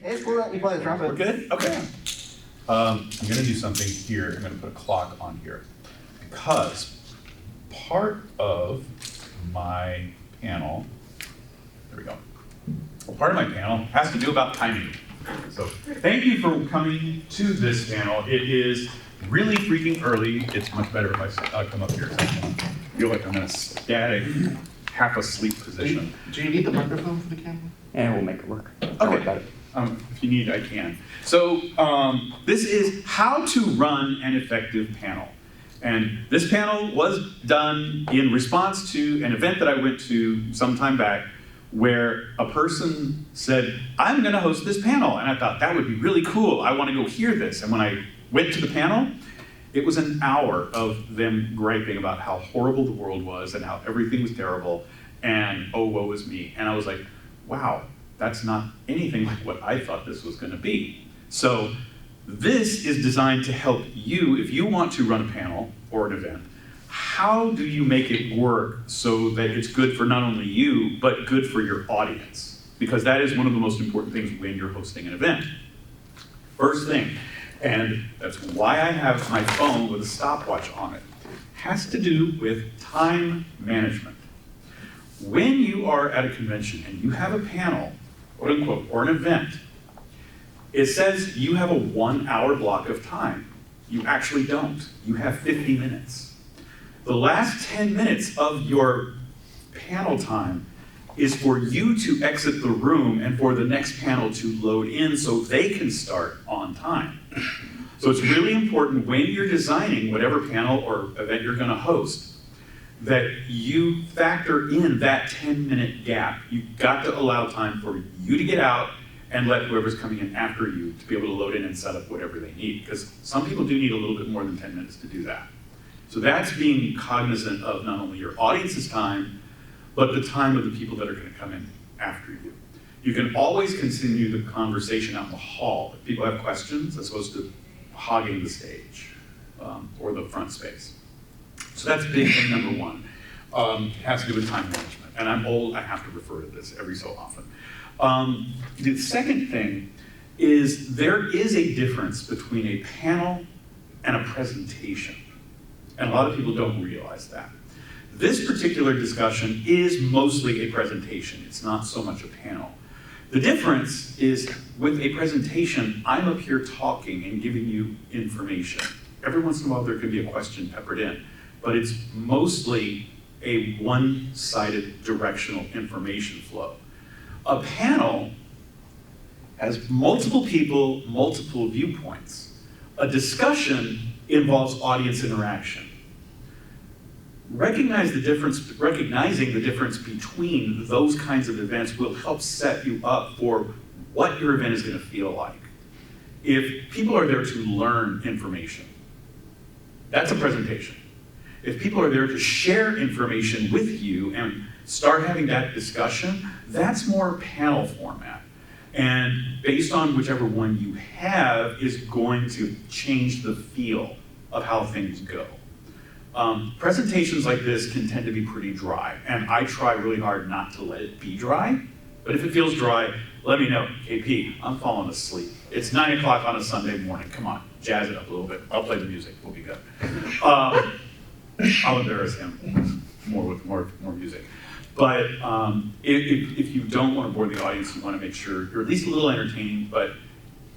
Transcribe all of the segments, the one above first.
It's cool that you play the trumpet. We're good? Okay. I'm going to do something here. I'm going to put a clock on here because part of my panel, there we go. Part of my panel has to do about timing. So thank you for coming to this panel. It is really freaking early. It's much better if I come up here. I feel like I'm in a static, half asleep position. Do you need the microphone for the camera? And we'll make it work. Okay. If you need, I can. So this is how to run an effective panel. And this panel was done in response to an event that I went to some time back where a person said, I'm going to host this panel. And I thought, that would be really cool. I want to go hear this. And when I went to the panel, it was an hour of them griping about how horrible the world was and how everything was terrible and oh, woe is me. And I was like, wow, that's not anything like what I thought this was going to be. So this is designed to help you, if you want to run a panel or an event, how do you make it work so that it's good for not only you, but good for your audience? Because that is one of the most important things when you're hosting an event. First thing, and that's why I have my phone with a stopwatch on it, has to do with time management. When you are at a convention and you have a panel, quote unquote, or an event, it says you have a 1 hour block of time. You actually don't. You have 50 minutes. The last 10 minutes of your panel time is for you to exit the room and for the next panel to load in so they can start on time. So it's really important when you're designing whatever panel or event you're going to host that you factor in that 10-minute gap. You've got to allow time for you to get out and let whoever's coming in after you to be able to load in and set up whatever they need. Because some people do need a little bit more than 10 minutes to do that. So that's being cognizant of not only your audience's time, but the time of the people that are going to come in after you. You can always continue the conversation out in the hall. If people have questions, as opposed to hogging the stage or the front space. So that's big thing number one. It has to do with time management. And I'm old, I have to refer to this every so often. The second thing is there is a difference between a panel and a presentation. And a lot of people don't realize that. This particular discussion is mostly a presentation. It's not so much a panel. The difference is with a presentation, I'm up here talking and giving you information. Every once in a while there could be a question peppered in, but it's mostly a one-sided directional information flow. A panel has multiple people, multiple viewpoints. A discussion involves audience interaction. Recognizing the difference between those kinds of events will help set you up for what your event is going to feel like. If people are there to learn information, that's a presentation. If people are there to share information with you and start having that discussion, that's more panel format. And based on whichever one you have is going to change the feel of how things go. Presentations like this can tend to be pretty dry, and I try really hard not to let it be dry, but if it feels dry, let me know. KP, I'm falling asleep. It's 9 o'clock on a Sunday morning. Come on, jazz it up a little bit. I'll play the music, we'll be good. I'll embarrass him more with more music. But if you don't want to bore the audience, you want to make sure you're at least a little entertaining, but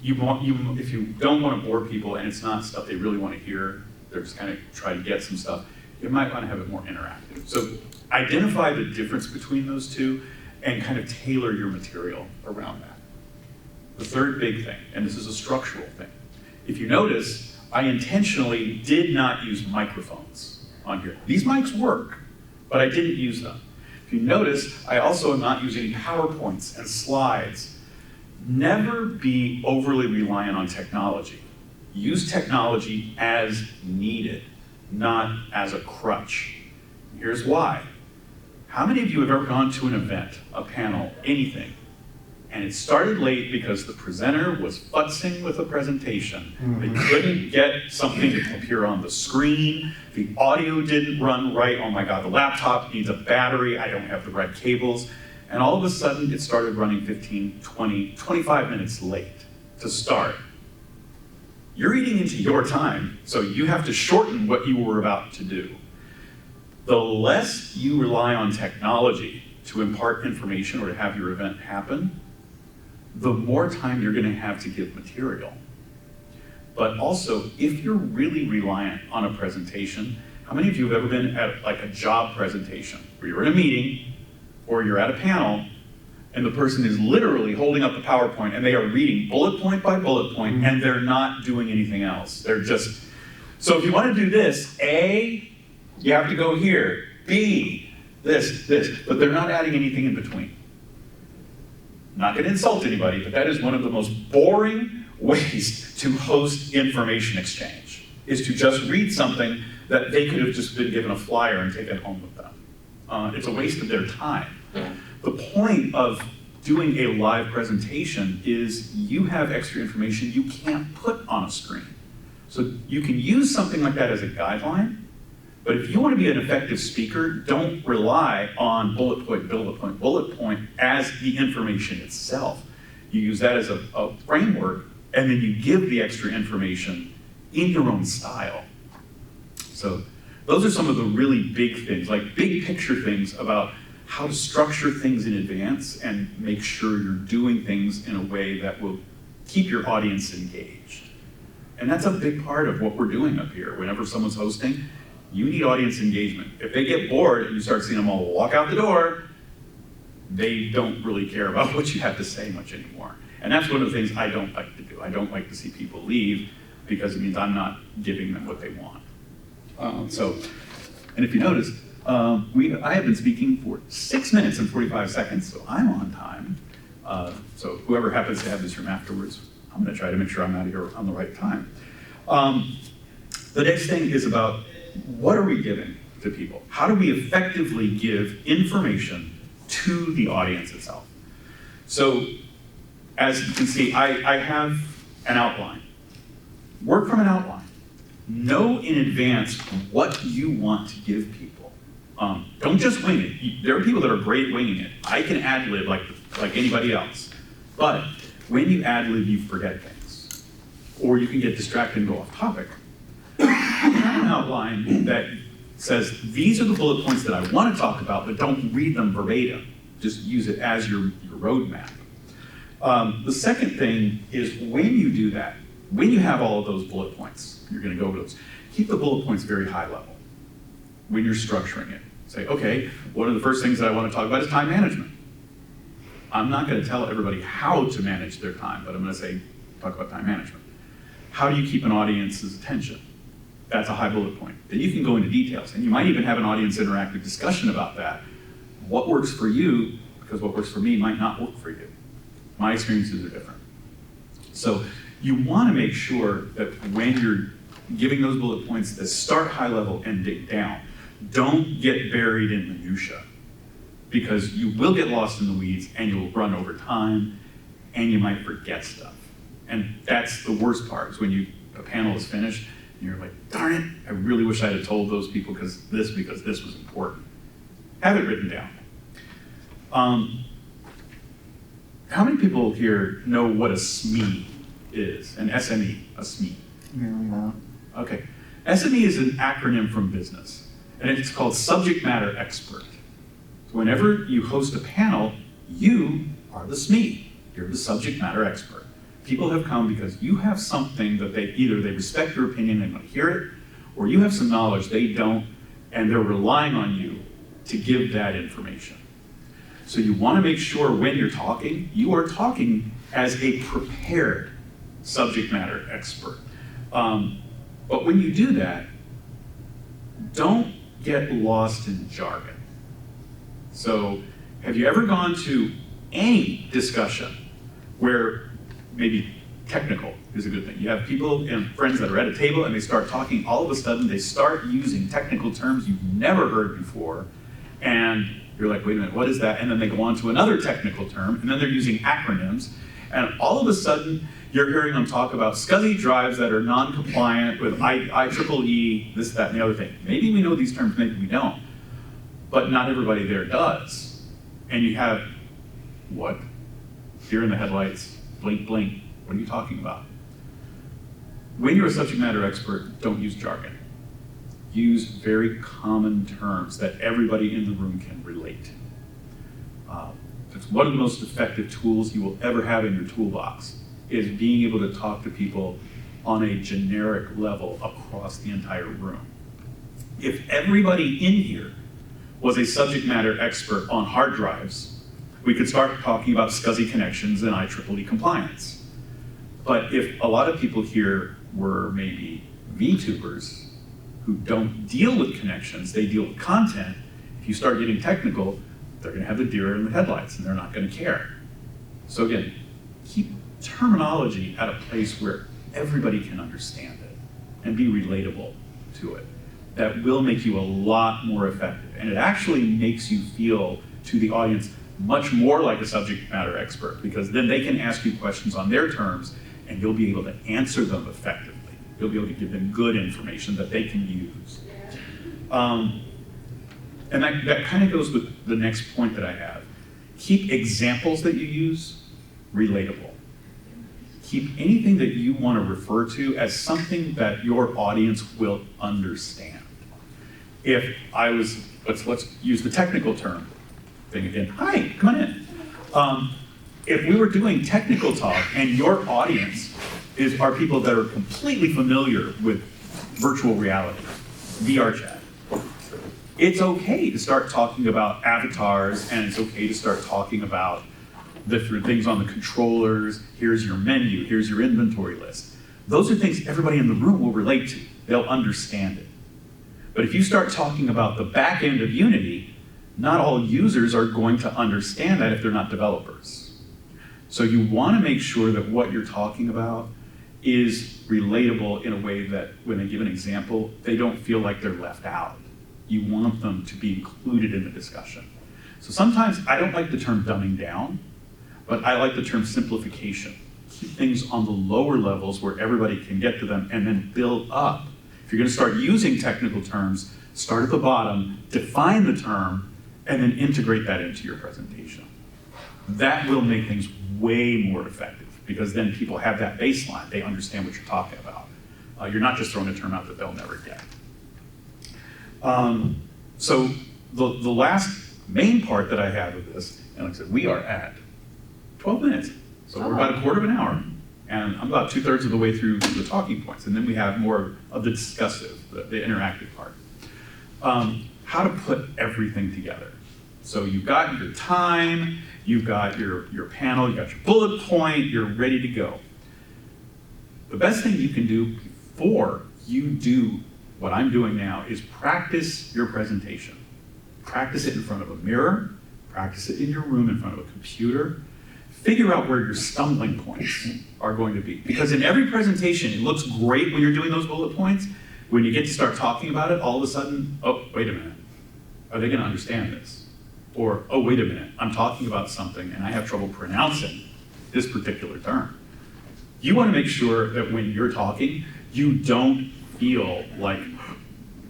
if you don't want to bore people and it's not stuff they really want to hear, they're just kind of try to get some stuff, you might want to have it more interactive. So identify the difference between those two and kind of tailor your material around that. The third big thing, and this is a structural thing, if you notice, I intentionally did not use microphones on here. These mics work, but I didn't use them. If you notice, I also am not using PowerPoints and slides. Never be overly reliant on technology. Use technology as needed, not as a crutch. Here's why. How many of you have ever gone to an event, a panel, anything, and it started late because the presenter was futzing with a presentation. They couldn't get something to appear on the screen. The audio didn't run right. Oh my God, the laptop needs a battery. I don't have the right cables. And all of a sudden, it started running 15, 20, 25 minutes late to start. You're eating into your time, so you have to shorten what you were about to do. The less you rely on technology to impart information or to have your event happen, the more time you're going to have to give material. But also, if you're really reliant on a presentation, how many of you have ever been at like a job presentation where you're in a meeting or you're at a panel and the person is literally holding up the PowerPoint and they are reading bullet point by bullet point and they're not doing anything else. They're just, so if you want to do this, A, you have to go here, B, this, but they're not adding anything in between. Not going to insult anybody, but that is one of the most boring ways to host information exchange, is to just read something that they could have just been given a flyer and taken home with them. It's a waste of their time. The point of doing a live presentation is you have extra information you can't put on a screen. So you can use something like that as a guideline, but if you want to be an effective speaker, don't rely on bullet point as the information itself. You use that as a framework, and then you give the extra information in your own style. So those are some of the really big things, like big picture things about how to structure things in advance and make sure you're doing things in a way that will keep your audience engaged. And that's a big part of what we're doing up here. Whenever someone's hosting, you need audience engagement. If they get bored and you start seeing them all walk out the door, they don't really care about what you have to say much anymore. And that's one of the things I don't like to do. I don't like to see people leave because it means I'm not giving them what they want. And if you notice, I have been speaking for 6 minutes and 45 seconds, so I'm on time. So whoever happens to have this room afterwards, I'm gonna try to make sure I'm out of here on the right time. The next thing is about what are we giving to people? How do we effectively give information to the audience itself? So as you can see, I have an outline. Work from an outline. Know in advance what you want to give people. Don't just wing it. There are people that are great winging it. I can ad-lib like anybody else. But when you ad-lib, you forget things. Or you can get distracted and go off topic. Have an outline that says, these are the bullet points that I want to talk about, but don't read them verbatim. Just use it as your roadmap. The second thing is when you do that, when you have all of those bullet points, you're going to go over those, keep the bullet points very high level when you're structuring it. Say, okay, one of the first things that I want to talk about is time management. I'm not going to tell everybody how to manage their time, but I'm going to say, talk about time management. How do you keep an audience's attention? That's a high bullet point. Then you can go into details, and you might even have an audience interactive discussion about that. What works for you, because what works for me might not work for you. My experiences are different. So you want to make sure that when you're giving those bullet points that start high level and dig down, don't get buried in minutia, because you will get lost in the weeds and you'll run over time and you might forget stuff. And that's the worst part, is when a panel is finished and you're like, darn it, I really wish I had told those people because this was important. Have it written down. How many people here know what a SME is? An SME, a SME? No. Okay. SME is an acronym from business, and it's called subject matter expert. So whenever you host a panel, you are the SME. You're the subject matter expert. People have come because you have something that either they respect your opinion, they want to hear it, or you have some knowledge they don't, and they're relying on you to give that information. So you want to make sure when you're talking, you are talking as a prepared subject matter expert. But when you do that, don't get lost in jargon. So have you ever gone to any discussion where maybe technical is a good thing? You have people and friends that are at a table and they start talking, all of a sudden they start using technical terms you've never heard before, and you're like, wait a minute, what is that? And then they go on to another technical term, and then they're using acronyms, and all of a sudden you're hearing them talk about SCSI drives that are non-compliant with IEEE, this, that, and the other thing. Maybe we know these terms, maybe we don't, but not everybody there does. And you have what? Deer in the headlights, blink, blink. What are you talking about? When you're a subject matter expert, don't use jargon. Use very common terms that everybody in the room can relate to. It's one of the most effective tools you will ever have in your toolbox, is being able to talk to people on a generic level across the entire room. If everybody in here was a subject matter expert on hard drives, we could start talking about SCSI connections and IEEE compliance. But if a lot of people here were maybe VTubers who don't deal with connections, they deal with content, if you start getting technical, they're gonna have the deer in the headlights and they're not gonna care. So again, keep terminology at a place where everybody can understand it and be relatable to it. That will make you a lot more effective. And it actually makes you feel to the audience much more like a subject matter expert, because then they can ask you questions on their terms and you'll be able to answer them effectively. You'll be able to give them good information that they can use. And that kind of goes with the next point that I have. Keep examples that you use relatable. Keep anything that you want to refer to as something that your audience will understand. If I was, let's use the technical term thing again. Hi, come on in. If we were doing technical talk and your audience are people that are completely familiar with virtual reality, VR chat, it's okay to start talking about avatars, and it's okay to start talking about different things on the controllers. Here's your menu, here's your inventory list. Those are things everybody in the room will relate to. They'll understand it. But if you start talking about the back end of Unity, not all users are going to understand that if they're not developers. So you want to make sure that what you're talking about is relatable in a way that when they give an example, they don't feel like they're left out. You want them to be included in the discussion. So sometimes I don't like the term dumbing down, but I like the term simplification. Keep things on the lower levels where everybody can get to them and then build up. If you're gonna start using technical terms, start at the bottom, define the term, and then integrate that into your presentation. That will make things way more effective, because then people have that baseline. They understand what you're talking about. You're not just throwing a term out that they'll never get. So the last main part that I have of this, and like I said, we are at 12 minutes. So we're about a quarter of an hour, and I'm about 2/3 of the way through the talking points, and then we have more of the discussive, the interactive part. How to put everything together. So you've got your time, you've got your panel, you've got your bullet point, you're ready to go. The best thing you can do before you do what I'm doing now is practice your presentation. Practice it in front of a mirror, practice it in your room in front of a computer. Figure out where your stumbling points are going to be. Because in every presentation, it looks great when you're doing those bullet points. When you get to start talking about it, all of a sudden, oh, wait a minute. Are they gonna understand this? Or, oh, wait a minute, I'm talking about something and I have trouble pronouncing this particular term. You wanna make sure that when you're talking, you don't feel like,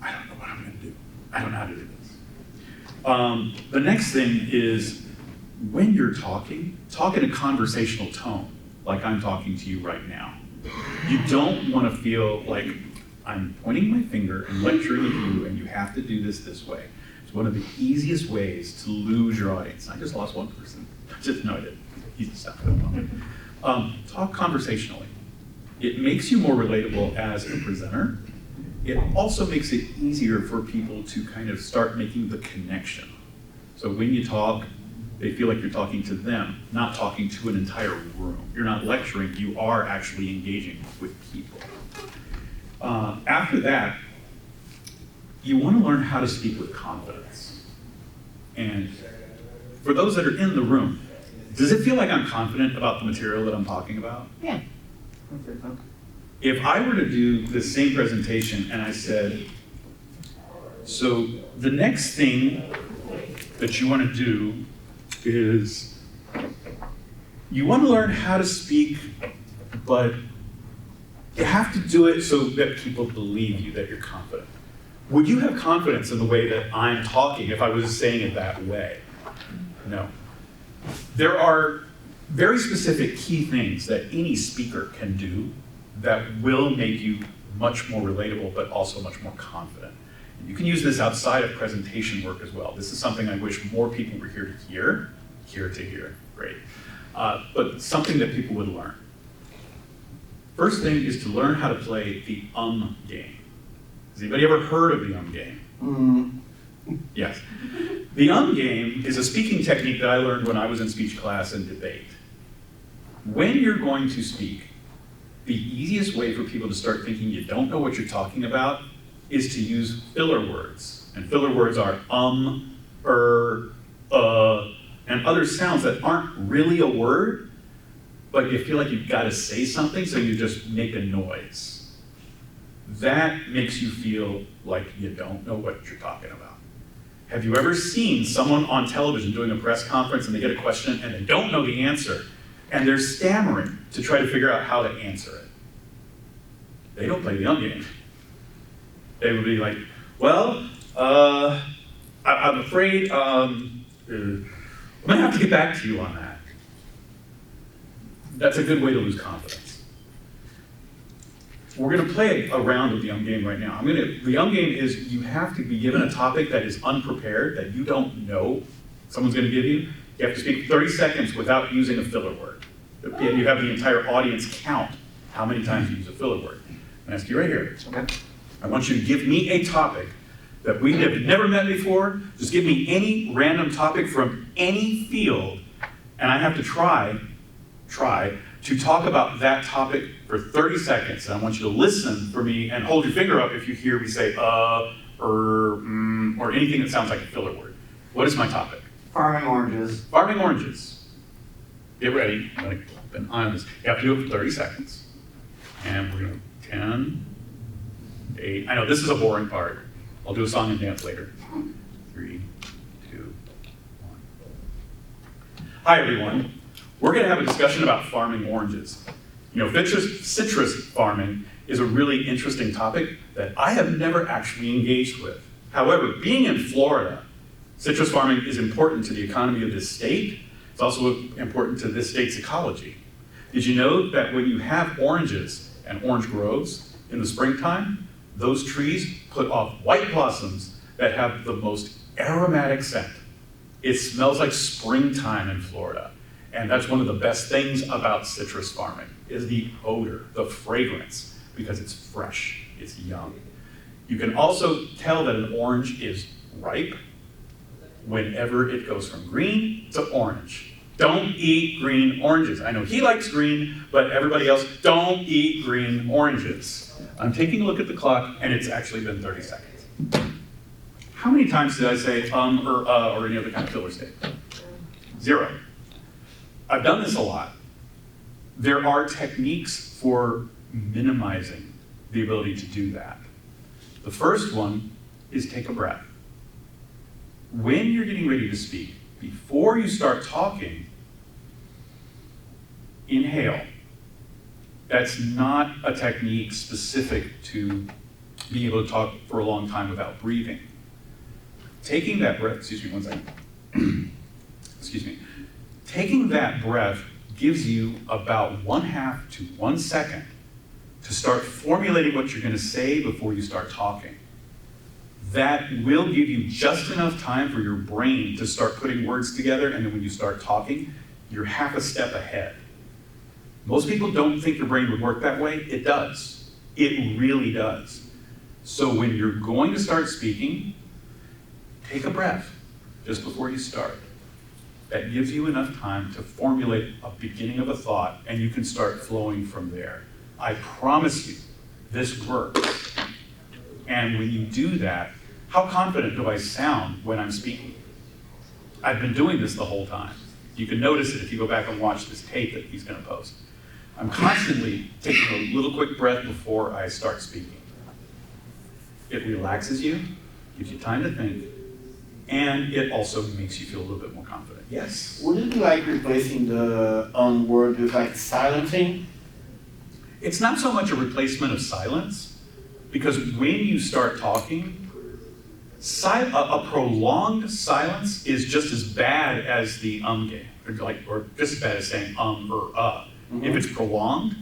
I don't know what I'm gonna do. I don't know how to do this. The next thing is, when you're talking, talk in a conversational tone, like I'm talking to you right now. You don't want to feel like I'm pointing my finger and lecturing at you and you have to do this way. It's one of the easiest ways to lose your audience. I just lost one person. No, I didn't. Easy stuff. Talk conversationally. It makes you more relatable as a presenter. It also makes it easier for people to kind of start making the connection. So when you talk, they feel like you're talking to them, not talking to an entire room. You're not lecturing, you are actually engaging with people. After that, you want to learn how to speak with confidence. And for those that are in the room, does it feel like I'm confident about the material that I'm talking about? Yeah. If I were to do the same presentation and I said, so the next thing that you want to do is you want to learn how to speak, but you have to do it so that people believe you, that you're confident. Would you have confidence in the way that I'm talking if I was saying it that way? No. There are very specific key things that any speaker can do that will make you much more relatable, but also much more confident. And you can use this outside of presentation work as well. This is something I wish more people were here to hear, great. But something that people would learn. First thing is to learn how to play the game. Has anybody ever heard of the game? Yes. The game is a speaking technique that I learned when I was in speech class and debate. When you're going to speak, the easiest way for people to start thinking you don't know what you're talking about is to use filler words. And filler words are and other sounds that aren't really a word, but you feel like you've got to say something, so you just make a noise. That makes you feel like you don't know what you're talking about. Have you ever seen someone on television doing a press conference and they get a question and they don't know the answer, and they're stammering to try to figure out how to answer it? They don't play the game. They would be like, well, I'm afraid, I'm gonna have to get back to you on that. That's a good way to lose confidence. We're gonna play a round of the game right now. The game is you have to be given a topic that is unprepared, that you don't know someone's gonna give you. You have to speak 30 seconds without using a filler word. And you have the entire audience count how many times you use a filler word. I'm gonna ask you right here. Okay. I want you to give me a topic that we have never met before. Just give me any random topic from any field, and I have to try to talk about that topic for 30 seconds. And I want you to listen for me and hold your finger up if you hear me say or anything that sounds like a filler word. What is my topic? Farming oranges. Farming oranges. Get ready. I'm gonna keep an eye on this. You have to do it for 30 seconds. And we're gonna 10, 8. I know this is a boring part. I'll do a song and dance later. 3, 2, 1. Hi everyone. We're going to have a discussion about farming oranges. You know, citrus farming is a really interesting topic that I have never actually engaged with. However, being in Florida, citrus farming is important to the economy of this state. It's also important to this state's ecology. Did you know that when you have oranges and orange groves in the springtime, those trees put off white blossoms that have the most aromatic scent? It smells like springtime in Florida. And that's one of the best things about citrus farming, is the odor, the fragrance, because it's fresh, it's young. You can also tell that an orange is ripe whenever it goes from green to orange. Don't eat green oranges. I know he likes green, but everybody else, don't eat green oranges. I'm taking a look at the clock, and it's actually been 30 seconds. How many times did I say or any other kind of filler statement? 0. I've done this a lot. There are techniques for minimizing the ability to do that. The first one is take a breath. When you're getting ready to speak, before you start talking, inhale. That's not a technique specific to being able to talk for a long time without breathing. Taking that breath, excuse me one second. Excuse me. Taking that breath gives you about 1/2 to 1 second to start formulating what you're going to say before you start talking. That will give you just enough time for your brain to start putting words together, and then when you start talking, you're half a step ahead. Most people don't think your brain would work that way. It does. It really does. So when you're going to start speaking, take a breath just before you start. That gives you enough time to formulate a beginning of a thought, and you can start flowing from there. I promise you, this works. And when you do that, how confident do I sound when I'm speaking? I've been doing this the whole time. You can notice it if you go back and watch this tape that he's going to post. I'm constantly taking a little quick breath before I start speaking. It relaxes you, gives you time to think, and it also makes you feel a little bit more confident. Yes? Would it be like replacing the word with like silencing? It's not so much a replacement of silence, because when you start talking, a prolonged silence is just as bad as the game. or just as bad as saying or If it's prolonged,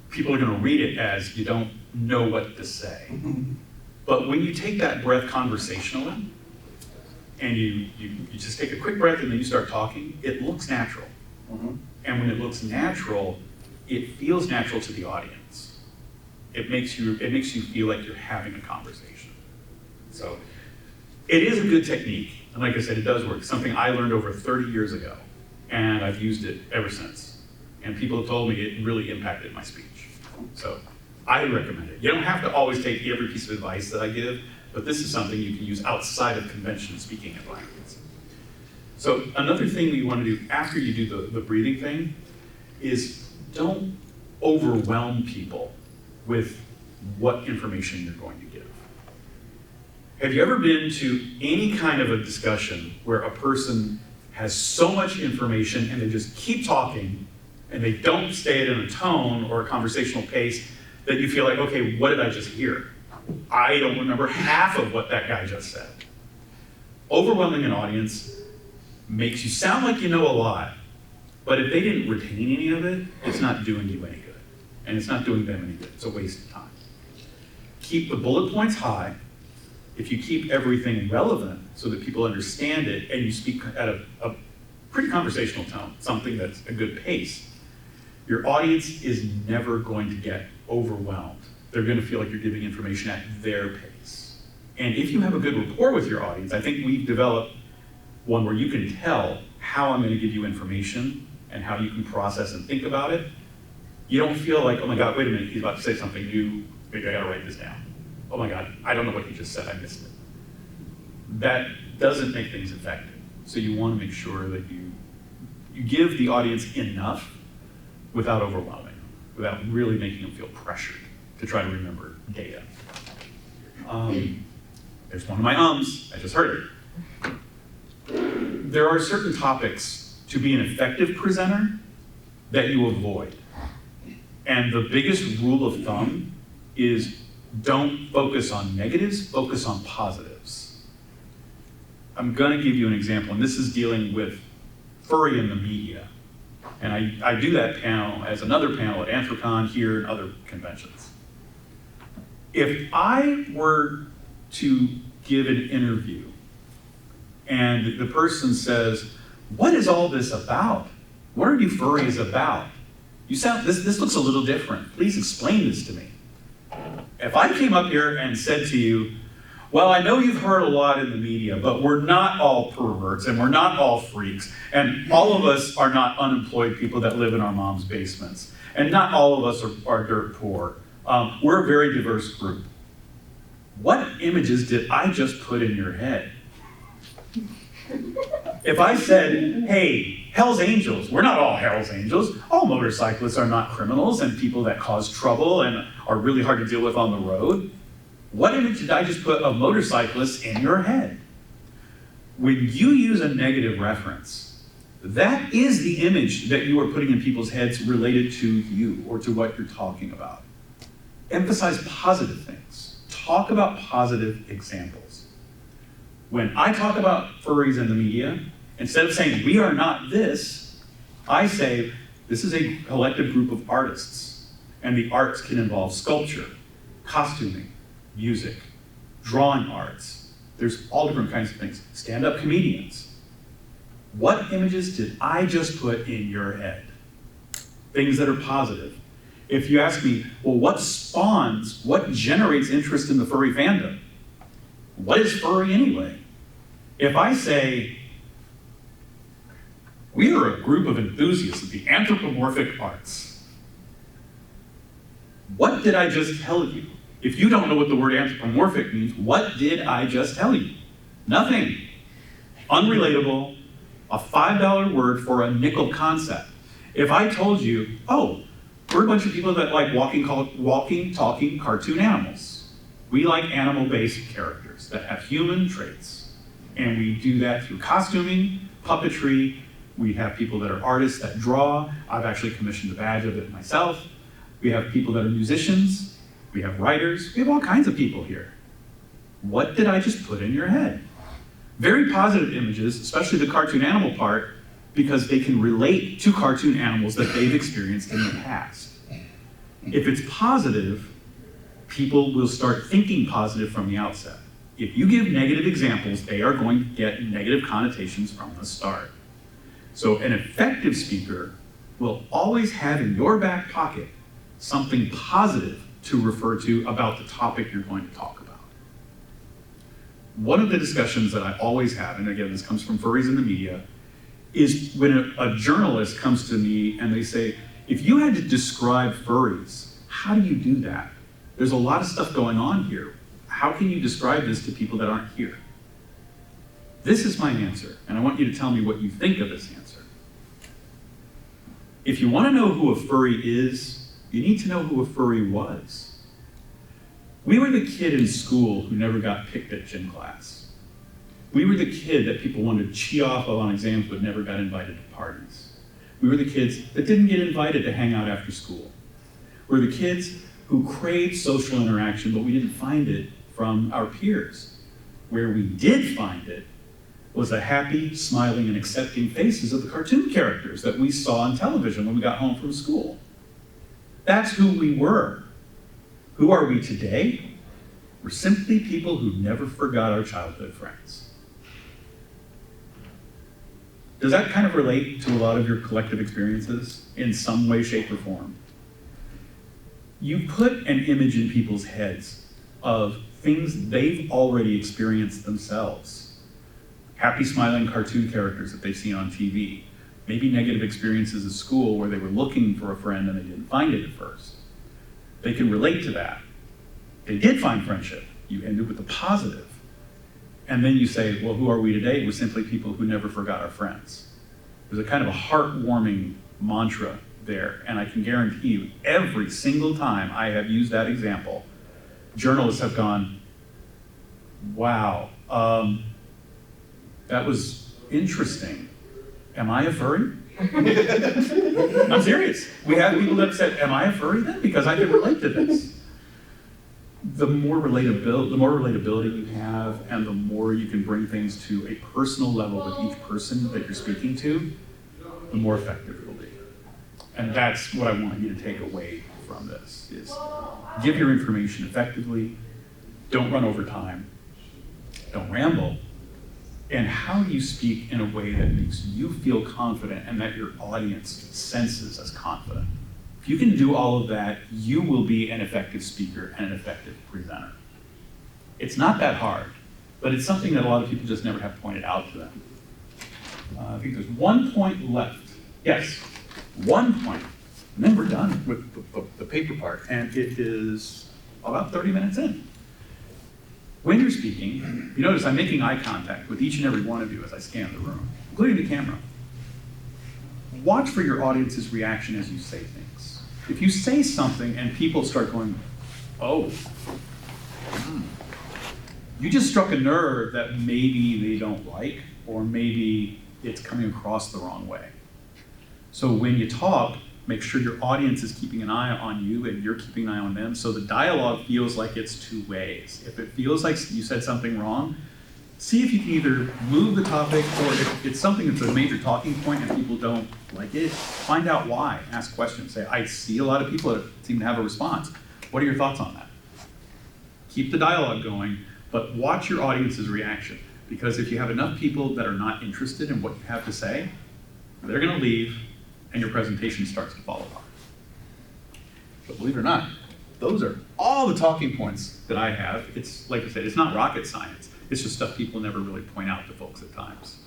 people are going to read it as you don't know what to say. But when you take that breath conversationally, and you just take a quick breath and then you start talking, it looks natural. And when it looks natural, it feels natural to the audience. It makes you feel like you're having a conversation. So it is a good technique. And like I said, it does work. Something I learned over 30 years ago, and I've used it ever since. And people have told me it really impacted my speech. So I recommend it. You don't have to always take every piece of advice that I give, but this is something you can use outside of convention speaking environments. So another thing that you want to do after you do the breathing thing is don't overwhelm people with what information you're going to give. Have you ever been to any kind of a discussion where a person has so much information and they just keep talking and they don't stay in a tone or a conversational pace that you feel like, okay, what did I just hear? I don't remember half of what that guy just said. Overwhelming an audience makes you sound like you know a lot, but if they didn't retain any of it, it's not doing you any good. And it's not doing them any good. It's a waste of time. Keep the bullet points high. If you keep everything relevant so that people understand it and you speak at a pretty conversational tone, something that's a good pace, your audience is never going to get overwhelmed. They're going to feel like you're giving information at their pace. And if you have a good rapport with your audience, I think we've developed one where you can tell how I'm going to give you information and how you can process and think about it. You don't feel like, oh my God, wait a minute, he's about to say something new, maybe I got to write this down. Oh my God, I don't know what he just said, I missed it. That doesn't make things effective. So you want to make sure that you give the audience enough without overwhelming, without really making them feel pressured to try to remember data. There's one of my ums, I just heard it. There are certain topics to be an effective presenter that you avoid. And the biggest rule of thumb is don't focus on negatives, focus on positives. I'm gonna give you an example, and this is dealing with furry in the media. And I do that panel as another panel at Anthrocon here and other conventions. If I were to give an interview and the person says, what is all this about? What are you furries about? You sound, this looks a little different. Please explain this to me. If I came up here and said to you, well, I know you've heard a lot in the media, but we're not all perverts and we're not all freaks, and all of us are not unemployed people that live in our mom's basements, and not all of us are dirt poor. We're a very diverse group. What images did I just put in your head? If I said, hey, Hell's Angels, we're not all Hell's Angels. All motorcyclists are not criminals and people that cause trouble and are really hard to deal with on the road. What image did I just put of motorcyclists in your head? When you use a negative reference, that is the image that you are putting in people's heads related to you or to what you're talking about. Emphasize positive things. Talk about positive examples. When I talk about furries in the media, instead of saying, we are not this, I say, this is a collective group of artists. And the arts can involve sculpture, costuming, music, drawing arts. There's all different kinds of things. Stand-up comedians. What images did I just put in your head? Things that are positive. If you ask me, well, what generates interest in the furry fandom? What is furry anyway? If I say, we are a group of enthusiasts of the anthropomorphic arts, what did I just tell you? If you don't know what the word anthropomorphic means, what did I just tell you? Nothing. Unrelatable, a $5 word for a nickel concept. If I told you, oh, we're a bunch of people that like walking, talking cartoon animals. We like animal-based characters that have human traits. And we do that through costuming, puppetry. We have people that are artists that draw. I've actually commissioned a badge of it myself. We have people that are musicians. We have writers. We have all kinds of people here. What did I just put in your head? Very positive images, especially the cartoon animal part, because they can relate to cartoon animals that they've experienced in the past. If it's positive, people will start thinking positive from the outset. If you give negative examples, they are going to get negative connotations from the start. So an effective speaker will always have in your back pocket something positive to refer to about the topic you're going to talk about. One of the discussions that I always have, and again, this comes from furries in the media, is when a journalist comes to me and they say, if you had to describe furries, how do you do that? There's a lot of stuff going on here. How can you describe this to people that aren't here? This is my answer, and I want you to tell me what you think of this answer. If you want to know who a furry is, you need to know who a furry was. We were the kid in school who never got picked at gym class. We were the kid that people wanted to cheat off of on exams but never got invited to parties. We were the kids that didn't get invited to hang out after school. We're the kids who craved social interaction, but we didn't find it from our peers. Where we did find it was the happy, smiling, and accepting faces of the cartoon characters that we saw on television when we got home from school. That's who we were. Who are we today? We're simply people who never forgot our childhood friends. Does that kind of relate to a lot of your collective experiences in some way, shape, or form? You put an image in people's heads of things they've already experienced themselves. Happy, smiling cartoon characters that they've seen on TV. Maybe negative experiences at school where they were looking for a friend and they didn't find it at first. They can relate to that. They did find friendship. You ended with the positive. And then you say, well, who are we today? We're simply people who never forgot our friends. There's a kind of a heartwarming mantra there, and I can guarantee you, every single time I have used that example, journalists have gone, wow, that was interesting. Am I a furry? I'm serious. We have people that have said, am I a furry then? Because I can relate to this. The more relatability you have, and the more you can bring things to a personal level with each person that you're speaking to, the more effective it will be. And that's what I want you to take away from this, is give your information effectively, don't run over time, don't ramble, and how you speak in a way that makes you feel confident and that your audience senses as confident. If you can do all of that, you will be an effective speaker and an effective presenter. It's not that hard, but it's something that a lot of people just never have pointed out to them. I think there's 1 point left. Yes, 1 point. And then we're done with the paper part, and it is about 30 minutes in. When you're speaking, you notice I'm making eye contact with each and every one of you as I scan the room, including the camera. Watch for your audience's reaction as you say things. If you say something and people start going, oh, you just struck a nerve that maybe they don't like, or maybe it's coming across the wrong way. So when you talk, make sure your audience is keeping an eye on you and you're keeping an eye on them, so the dialogue feels like it's two ways. If it feels like you said something wrong, see if you can either move the topic, or if it's something that's a major talking point and people don't like it, find out why. Ask questions. Say, I see a lot of people that seem to have a response. What are your thoughts on that? Keep the dialogue going, but watch your audience's reaction. Because if you have enough people that are not interested in what you have to say, they're going to leave and your presentation starts to fall apart. But believe it or not, those are all the talking points that I have. It's, like I said, it's not rocket science. It's just stuff people never really point out to folks at times.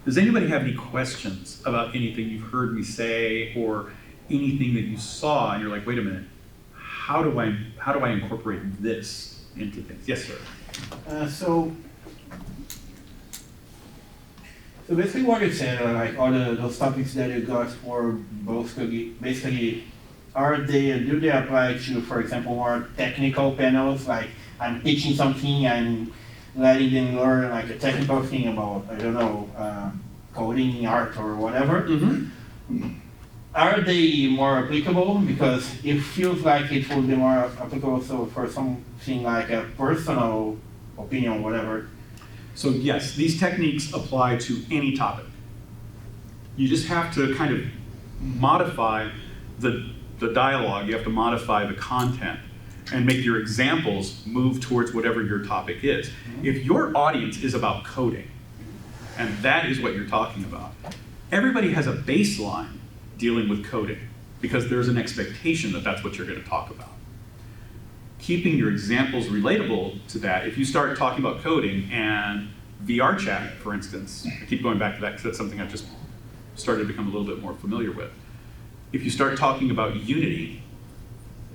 Does anybody have any questions about anything you've heard me say, or anything that you saw and you're like, wait a minute, how do I incorporate this into things? Yes, sir. So basically what you said, like all those topics that you got for basically do they apply to, for example, more technical panels, like I'm teaching something and letting them learn like a technical thing about, I don't know, coding, art, or whatever? Mm-hmm. Are they more applicable? Because it feels like it would be more applicable so for something like a personal opinion or whatever. So yes, these techniques apply to any topic. You just have to kind of modify the dialogue, you have to modify the content and make your examples move towards whatever your topic is. If your audience is about coding, and that is what you're talking about, everybody has a baseline dealing with coding because there's an expectation that that's what you're going to talk about. Keeping your examples relatable to that, if you start talking about coding and VR chat, for instance, I keep going back to that because that's something I've just started to become a little bit more familiar with. If you start talking about Unity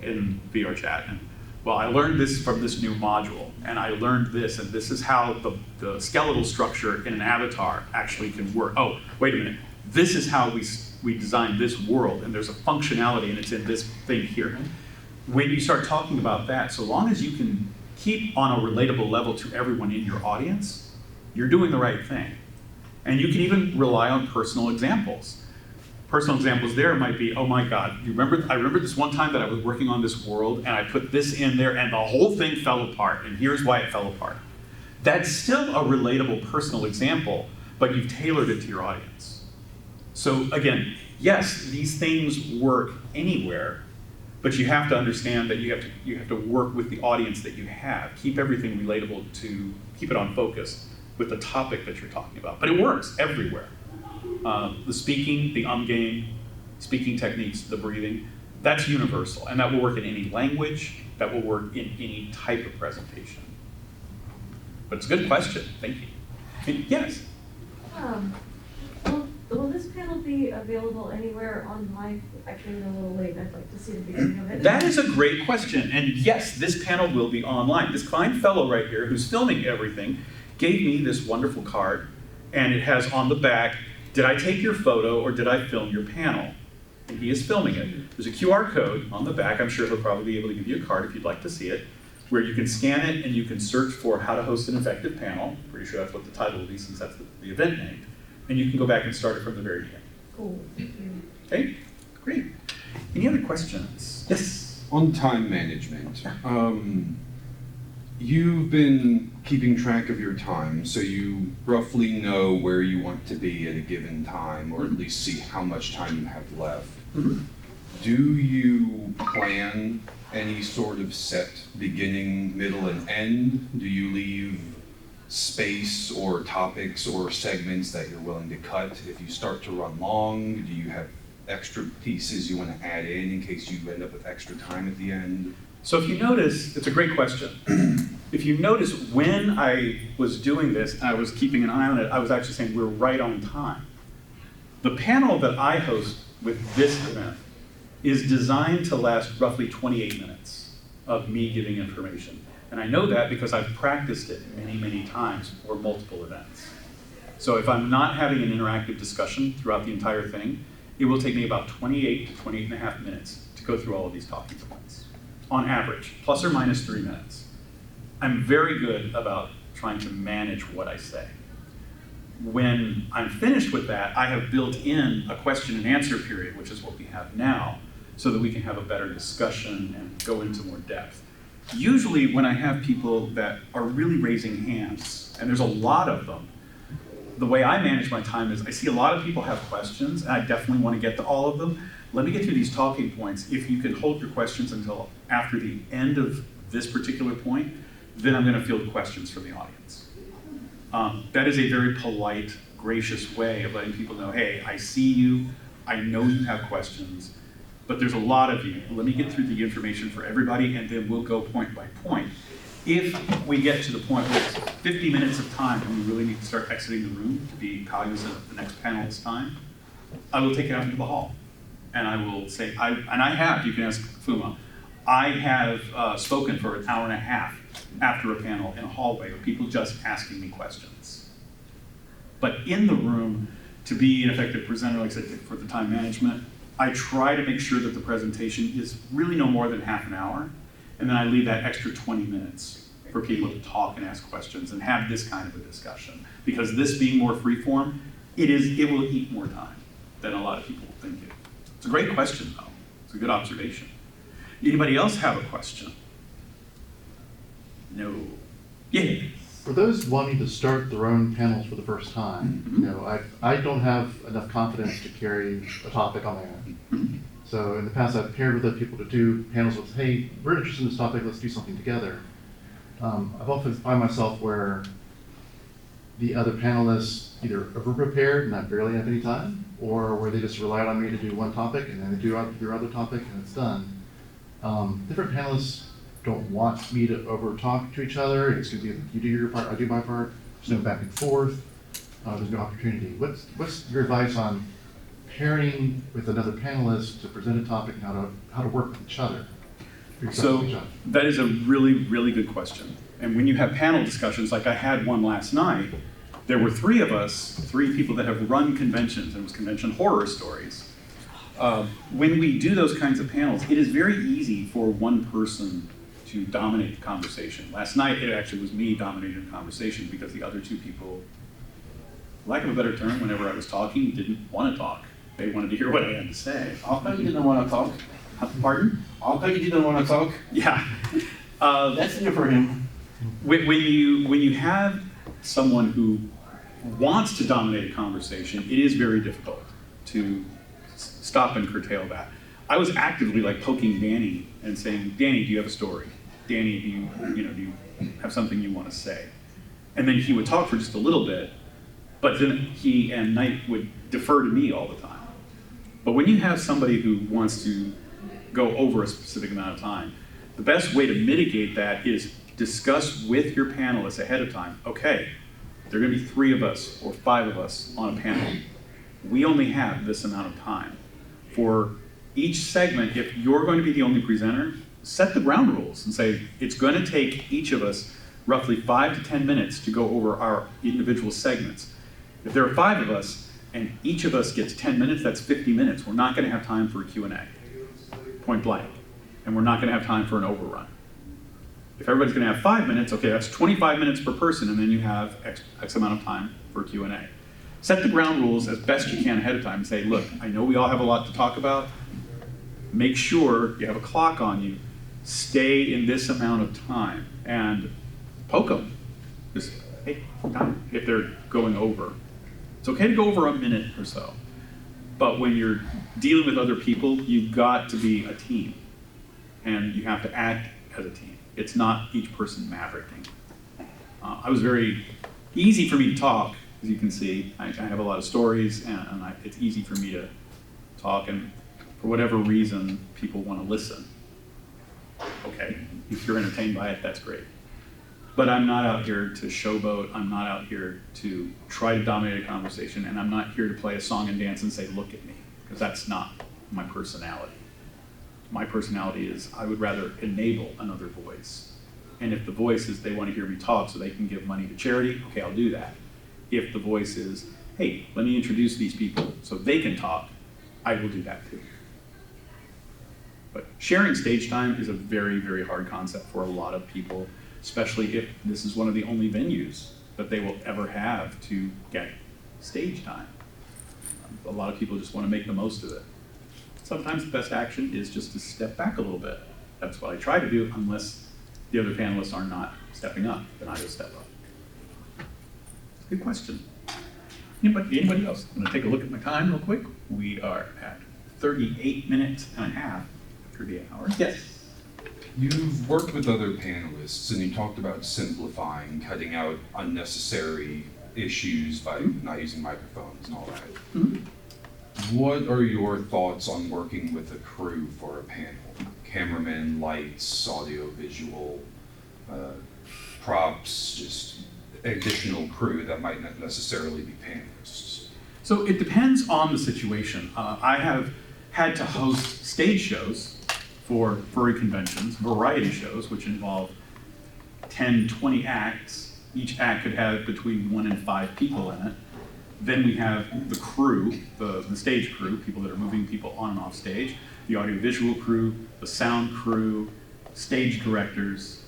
in VR chat, and well, I learned this from this new module, and I learned this, and this is how the skeletal structure in an avatar actually can work. Oh, wait a minute, this is how we designed this world, and there's a functionality, and it's in this thing here. When you start talking about that, so long as you can keep on a relatable level to everyone in your audience, you're doing the right thing. And you can even rely on personal examples. Personal examples there might be, oh my God, I remember this one time that I was working on this world and I put this in there and the whole thing fell apart, and here's why it fell apart. That's still a relatable personal example, but you've tailored it to your audience. So again, yes, these things work anywhere, but you have to understand that you have to work with the audience that you have. Keep everything relatable keep it on focus with the topic that you're talking about. But it works everywhere. The speaking, the game, speaking techniques, the breathing, that's universal. And that will work in any language, that will work in any type of presentation. But it's a good question, thank you. And yes? Will this panel be available anywhere online? I came in a little late, I'd like to see the beginning of it. That is a great question. And yes, this panel will be online. This fine fellow right here who's filming everything gave me this wonderful card, and it has on the back, did I take your photo or did I film your panel? And he is filming it. There's a QR code on the back. I'm sure he'll probably be able to give you a card if you'd like to see it, where you can scan it and you can search for how to host an effective panel. Pretty sure that's what the title will be since that's the event name. And you can go back and start it from the very beginning. Cool, thank you. Okay, great. Any other questions? Yes? On time management, you've been keeping track of your time, so you roughly know where you want to be at a given time, or at least see how much time you have left. Mm-hmm. Do you plan any sort of set beginning, middle, and end? Do you leave space or topics or segments that you're willing to cut if you start to run long? Do you have extra pieces you want to add in case you end up with extra time at the end? So if you notice, it's a great question. If you notice, when I was doing this and I was keeping an eye on it, I was actually saying we're right on time. The panel that I host with this event is designed to last roughly 28 minutes of me giving information. And I know that because I've practiced it many, many times for multiple events. So if I'm not having an interactive discussion throughout the entire thing, it will take me about 28 to 28 and a half minutes to go through all of these talking points, on average, plus or minus 3 minutes. I'm very good about trying to manage what I say. When I'm finished with that, I have built in a question and answer period, which is what we have now, so that we can have a better discussion and go into more depth. Usually when I have people that are really raising hands, and there's a lot of them, the way I manage my time is I see a lot of people have questions, and I definitely want to get to all of them. Let me get through these talking points. If you can hold your questions until after the end of this particular point, then I'm going to field questions from the audience. That is a very polite, gracious way of letting people know, hey, I see you, I know you have questions, but there's a lot of you. Let me get through the information for everybody, and then we'll go point by point. If we get to the point where it's 50 minutes of time and we really need to start exiting the room to be cognizant of the next panel's time, I will take it out into the hall. And I will say, you can ask Fuma, I have spoken for an hour and a half after a panel in a hallway of people just asking me questions. But in the room, to be an effective presenter, like I said, for the time management, I try to make sure that the presentation is really no more than half an hour, and then I leave that extra 20 minutes for people to talk and ask questions and have this kind of a discussion. Because this being more freeform, it will eat more time than a lot of people think it. It's a great question, though. It's a good observation. Anybody else have a question? No. Yeah. For those wanting to start their own panels for the first time, Mm-hmm. you know, I don't have enough confidence to carry a topic on my own. So in the past, I've paired with other people to do panels with, hey, we're interested in this topic, let's do something together. I've often find myself where the other panelists either over-prepared and I barely have any time, or where they just relied on me to do one topic and then they do their other topic and it's done. Different panelists don't want me to over-talk to each other. It's going to be, you do your part, I do my part. There's no back and forth. There's no opportunity. What's your advice on pairing with another panelist to present a topic and how to work with each other? So that is a really, really good question. And when you have panel discussions, like I had one last night, there were three of us, three people that have run conventions, and it was convention horror stories. When we do those kinds of panels, it is very easy for one person to dominate the conversation. Last night, it actually was me dominating the conversation because the other two people, for lack of a better term, whenever I was talking, didn't want to talk. They wanted to hear what I had to say. How come you didn't want to talk? Pardon? How come you didn't want to talk? Yeah. That's new for him. When you have someone who wants to dominate a conversation, it is very difficult to stop and curtail that. I was actively like poking Danny and saying, Danny, do you have a story? Danny, do you have something you want to say? And then he would talk for just a little bit, but then he and Knight would defer to me all the time. But when you have somebody who wants to go over a specific amount of time, the best way to mitigate that is discuss with your panelists ahead of time. Okay, there are going to be 3 of us or 5 of us on a panel. We only have this amount of time. For each segment, if you're going to be the only presenter, set the ground rules and say it's going to take each of us roughly 5 to 10 minutes to go over our individual segments. If there are 5 of us and each of us gets 10 minutes, that's 50 minutes. We're not going to have time for a Q&A, point blank. And we're not going to have time for an overrun. If everybody's going to have 5 minutes, okay, that's 25 minutes per person, and then you have X amount of time for Q&A. Set the ground rules as best you can ahead of time and say, look, I know we all have a lot to talk about. Make sure you have a clock on you. Stay in this amount of time and poke them. Just, hey, time, if they're going over. It's okay to go over a minute or so. But when you're dealing with other people, you've got to be a team. And you have to act as a team. It's not each person mavericking. I was very easy for me to talk, as you can see. I have a lot of stories, and it's easy for me to talk, and for whatever reason, people want to listen. Okay, if you're entertained by it, that's great. But I'm not out here to showboat. I'm not out here to try to dominate a conversation, and I'm not here to play a song and dance and say, look at me, because that's not my personality. My personality is I would rather enable another voice. And if the voice is they want to hear me talk so they can give money to charity, okay, I'll do that. If the voice is, hey, let me introduce these people so they can talk, I will do that too. But sharing stage time is a very, very hard concept for a lot of people, especially if this is one of the only venues that they will ever have to get stage time. A lot of people just want to make the most of it. Sometimes the best action is just to step back a little bit. That's what I try to do, unless the other panelists are not stepping up, then I will step up. Good question. Anybody else? I'm gonna take a look at my time real quick. We are at 38 minutes and a half through the hour. Yes. You've worked with other panelists and you talked about simplifying, cutting out unnecessary issues by not using microphones and all that. Mm-hmm. What are your thoughts on working with a crew for a panel? Cameramen, lights, audio, visual, props, just additional crew that might not necessarily be panelists? So it depends on the situation. I have had to host stage shows for furry conventions, variety shows, which involve 10, 20 acts. Each act could have between 1 and 5 people in it. Then we have the crew, the stage crew, people that are moving people on and off stage, the audiovisual crew, the sound crew, stage directors.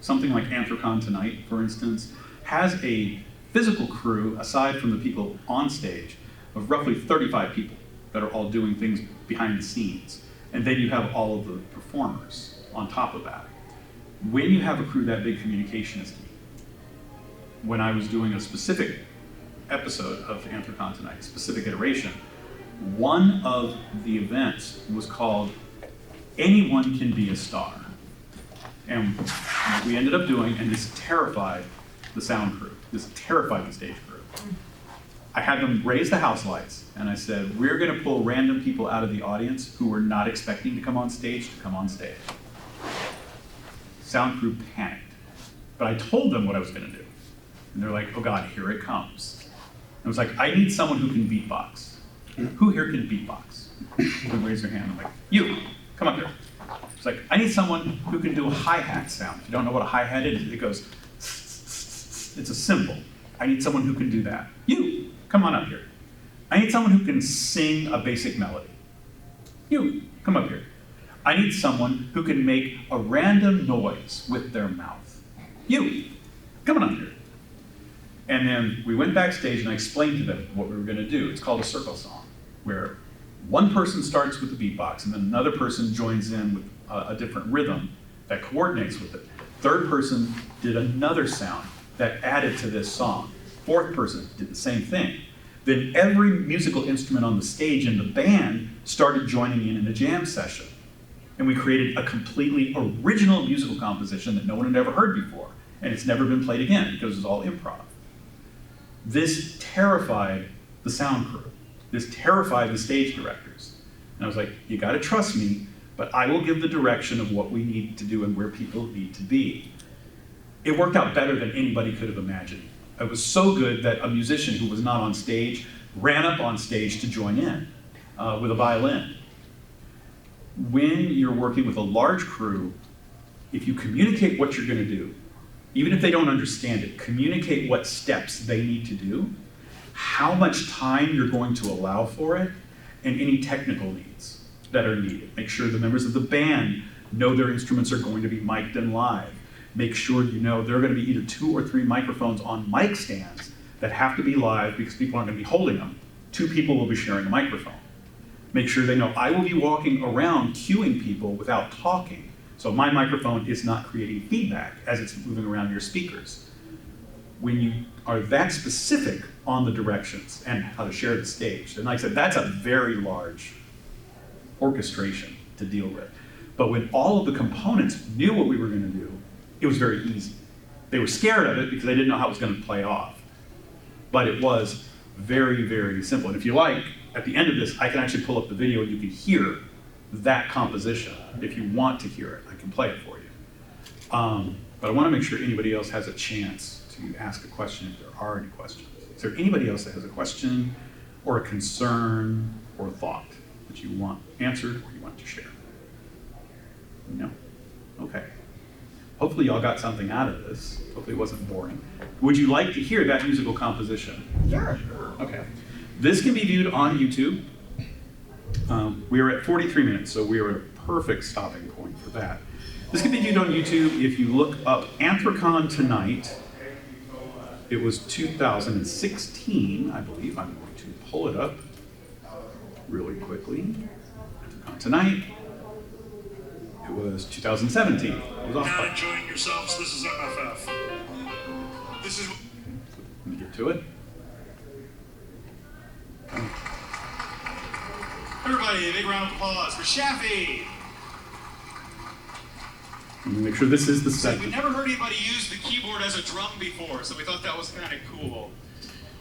Something like Anthrocon tonight, for instance, has a physical crew, aside from the people on stage, of roughly 35 people that are all doing things behind the scenes. And then you have all of the performers on top of that. When you have a crew that big, communication is key. When I was doing a specific episode of Anthrocon tonight, specific iteration, one of the events was called Anyone Can Be a Star. And what we ended up doing, and this terrified the sound crew, this terrified the stage crew. I had them raise the house lights, and I said, we're gonna pull random people out of the audience who were not expecting to come on stage. Sound crew panicked. But I told them what I was gonna do. And they're like, oh God, here it comes. I was like, I need someone who can beatbox. Who here can beatbox? They raise their hand. I'm like, you, come up here. It's like, I need someone who can do a hi-hat sound. If you don't know what a hi-hat is, it goes, it's a cymbal. I need someone who can do that. You, come on up here. I need someone who can sing a basic melody. You, come up here. I need someone who can make a random noise with their mouth. You, come on up here. And then we went backstage and I explained to them what we were gonna do. It's called a circle song, where one person starts with the beatbox and then another person joins in with a different rhythm that coordinates with it. Third person did another sound that added to this song. Fourth person did the same thing. Then every musical instrument on the stage in the band started joining in a jam session. And we created a completely original musical composition that no one had ever heard before. And it's never been played again because it's all improv. This terrified the sound crew. This terrified the stage directors. And I was like, you gotta trust me, but I will give the direction of what we need to do and where people need to be. It worked out better than anybody could have imagined. It was so good that a musician who was not on stage ran up on stage to join in with a violin. When you're working with a large crew, if you communicate what you're gonna do, even if they don't understand it, communicate what steps they need to do, how much time you're going to allow for it, and any technical needs that are needed. Make sure the members of the band know their instruments are going to be mic'd and live. Make sure you know there are going to be either 2 or 3 microphones on mic stands that have to be live because people aren't going to be holding them. 2 people will be sharing a microphone. Make sure they know I will be walking around cueing people without talking. So my microphone is not creating feedback as it's moving around your speakers. When you are that specific on the directions and how to share the stage, and like I said, that's a very large orchestration to deal with. But when all of the components knew what we were going to do, it was very easy. They were scared of it because they didn't know how it was going to play off. But it was very, very simple. And if you like, at the end of this, I can actually pull up the video and you can hear that composition. If you want to hear it, I can play it for you. But I want to make sure anybody else has a chance to ask a question if there are any questions. Is there anybody else that has a question or a concern or a thought that you want answered or you want to share? No? Okay. Hopefully y'all got something out of this. Hopefully it wasn't boring. Would you like to hear that musical composition? Sure. Okay. This can be viewed on YouTube. We are at 43 minutes, so we are at a perfect stopping point for that. This can be viewed on YouTube if you look up Anthrocon Tonight. It was 2016, I believe. I'm going to pull it up really quickly. Anthrocon Tonight. It was 2017. It was Now enjoying yourselves, this is MFF. This is... Let me get to it. Everybody, a big round of applause for Shaffy. Let me make sure this is the We segment. never heard anybody use the keyboard as a drum before, so we thought that was kind of cool.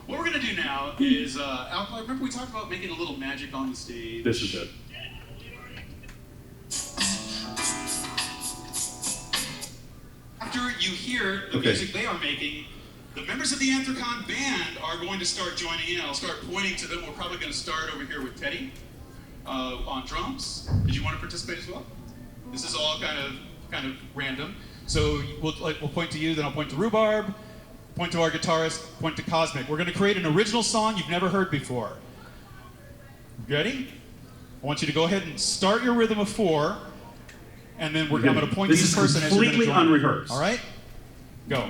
What we're going to do now is, Alpha, remember we talked about making a little magic on the stage? This is it. After you hear the Okay. music they are making, the members of the Anthrocon band are going to start joining in. I'll start pointing to them. We're probably going to start over here with Teddy on drums. Did you want to participate as well? This is all kind of random. So we'll point to you, then I'll point to Rhubarb, point to our guitarist, point to Cosmic. We're going to create an original song you've never heard before. Ready? I want you to go ahead and start your rhythm of 4, and then I'm going to point to This each is person as you're going to completely join. unrehearsed. All right? Go.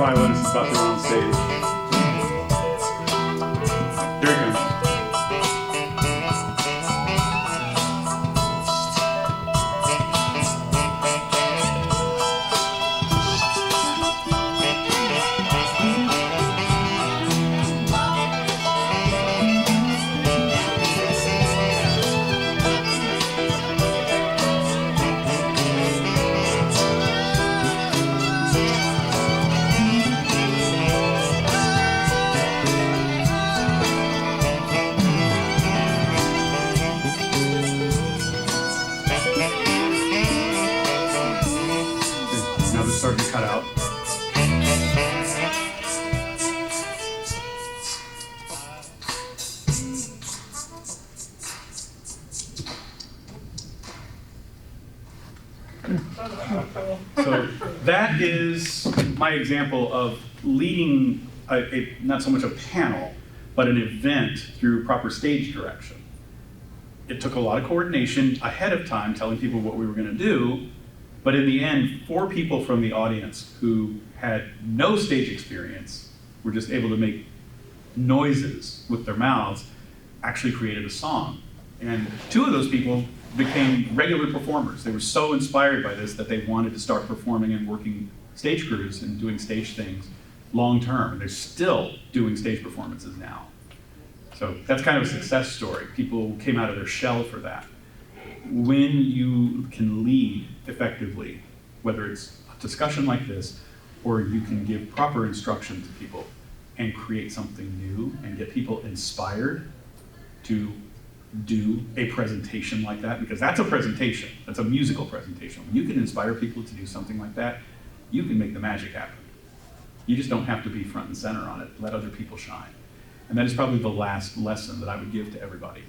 violinist is about to run on stage. Here he comes. Now this starting to cut out. So that is my example of leading not so much a panel, but an event through proper stage direction. It took a lot of coordination ahead of time, telling people what we were going to do, but in the end, 4 people from the audience who had no stage experience were just able to make noises with their mouths, actually created a song. And 2 of those people became regular performers. They were so inspired by this that they wanted to start performing and working stage crews and doing stage things long term. They're still doing stage performances now. So that's kind of a success story. People came out of their shell for that. When you can lead effectively, whether it's a discussion like this, or you can give proper instruction to people and create something new and get people inspired to do a presentation like that, because that's a presentation, that's a musical presentation. When you can inspire people to do something like that, you can make the magic happen. You just don't have to be front and center on it. Let other people shine. And that is probably the last lesson that I would give to everybody.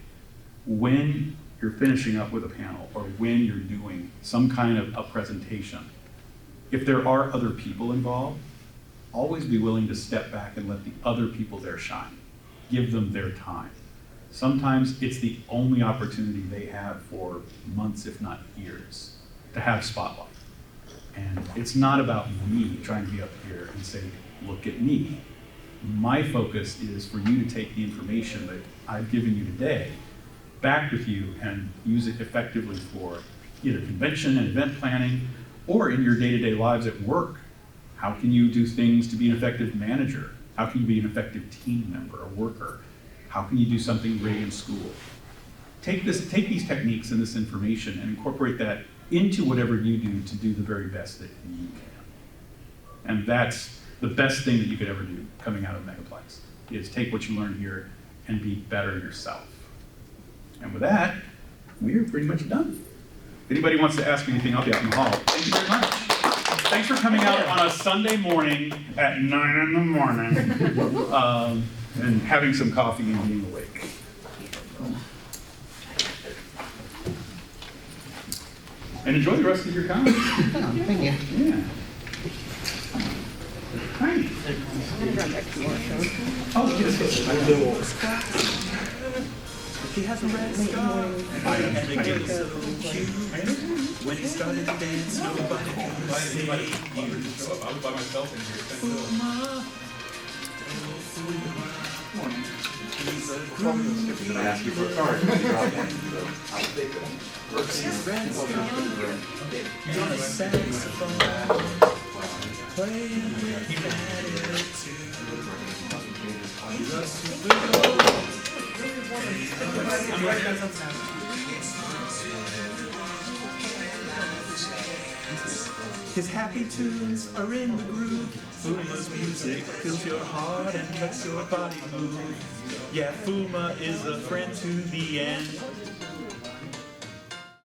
When you're finishing up with a panel, or when you're doing some kind of a presentation, if there are other people involved, always be willing to step back and let the other people there shine. Give them their time. Sometimes it's the only opportunity they have for months, if not years, to have spotlight. And it's not about me trying to be up here and say, look at me. My focus is for you to take the information that I've given you today back with you and use it effectively for either convention and event planning, or in your day-to-day lives at work. How can you do things to be an effective manager? How can you be an effective team member, a worker? How can you do something great in school? Take these techniques and this information and incorporate that into whatever you do to do the very best that you can. And that's the best thing that you could ever do coming out of Megaplex, is take what you learn here and be better yourself. And with that, we're pretty much done. If anybody wants to ask me anything, I'll be out in the hall. Thank you very much. Thanks for coming out on a Sunday morning at 9 in the morning and having some coffee and being awake. And enjoy the rest of your conference. Thank you. Yeah. Hi. Oh, yes. He has a red scar and a gay so cute. When he started to dance, nobody could see. I was by myself in here. He's a groovy. I ask you for a card. His red scar on a saxophone, playing with attitude. He loves to groove. His happy tunes are in the groove. Fuma's music fills your heart and lets your body move. Yeah, Fuma is a friend to the end.